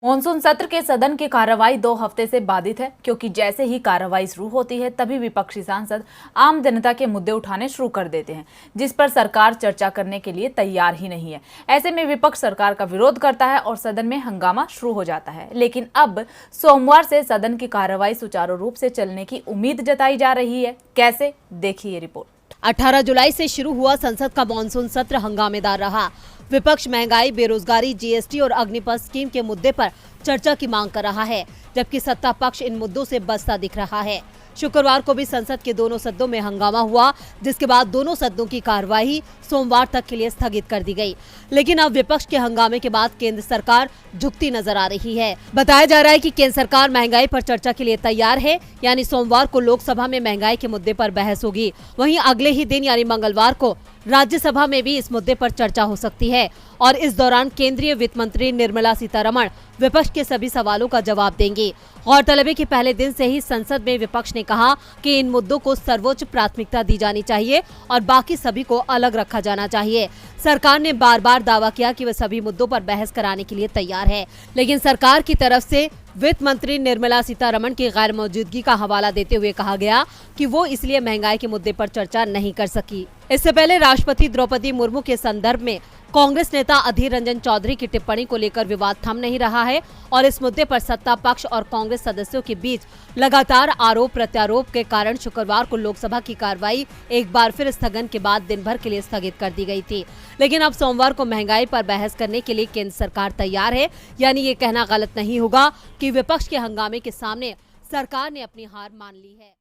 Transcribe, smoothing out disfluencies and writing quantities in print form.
Monsoon सत्र के सदन की कार्रवाई 2 हफ्ते से बाधित है, क्योंकि जैसे ही कार्रवाई शुरू होती है तभी विपक्षी सांसद आम जनता के मुद्दे उठाने शुरू कर देते हैं, जिस पर सरकार चर्चा करने के लिए तैयार ही नहीं है। ऐसे में विपक्ष सरकार का विरोध करता है और सदन में हंगामा शुरू हो जाता है। लेकिन अब सोमवार से सदन की कार्रवाई सुचारू रूप से चलने की उम्मीद जताई जा रही है। कैसे, देखिए रिपोर्ट। 18 जुलाई से शुरू हुआ संसद का मॉनसून सत्र हंगामेदार रहा। विपक्ष महंगाई, बेरोजगारी, जीएसटी और अग्निपथ स्कीम के मुद्दे पर चर्चा की मांग कर रहा है, जबकि सत्ता पक्ष इन मुद्दों से बचता दिख रहा है। शुक्रवार को भी संसद के दोनों सदनों में हंगामा हुआ, जिसके बाद दोनों सदनों की कार्यवाही सोमवार तक के लिए स्थगित कर दी गई। लेकिन अब विपक्ष के हंगामे के बाद केंद्र सरकार झुकती नजर आ रही है। बताया जा रहा है कि केंद्र सरकार महंगाई पर चर्चा के लिए तैयार है, यानी सोमवार को लोकसभा में महंगाई के मुद्दे पर बहस होगी। वहीं अगले ही दिन यानी मंगलवार को राज्यसभा में भी इस मुद्दे पर चर्चा हो सकती है और इस दौरान केंद्रीय वित्त मंत्री निर्मला सीतारमण विपक्ष के सभी सवालों का जवाब देंगी। गौरतलब है कि पहले दिन से ही संसद में विपक्ष ने कहा कि इन मुद्दों को सर्वोच्च प्राथमिकता दी जानी चाहिए और बाकी सभी को अलग रखा जाना चाहिए। सरकार ने बार बार दावा किया कि वह सभी मुद्दों पर बहस कराने के लिए तैयार है, लेकिन सरकार की तरफ से वित्त मंत्री निर्मला सीतारमण की गैर मौजूदगी का हवाला देते हुए कहा गया कि वो इसलिए महंगाई के मुद्दे पर चर्चा नहीं कर सकी। इससे पहले राष्ट्रपति द्रौपदी मुर्मू के संदर्भ में कांग्रेस नेता अधीर रंजन चौधरी की टिप्पणी को लेकर विवाद थम नहीं रहा है और इस मुद्दे पर सत्ता पक्ष और कांग्रेस सदस्यों के बीच लगातार आरोप प्रत्यारोप के कारण शुक्रवार को लोकसभा की कार्रवाई एक बार फिर स्थगन के बाद दिन भर के लिए स्थगित कर दी गई थी। लेकिन अब सोमवार को महंगाई पर बहस करने के लिए केंद्र सरकार तैयार है, यानी ये कहना गलत नहीं होगा कि विपक्ष के हंगामे के सामने सरकार ने अपनी हार मान ली है।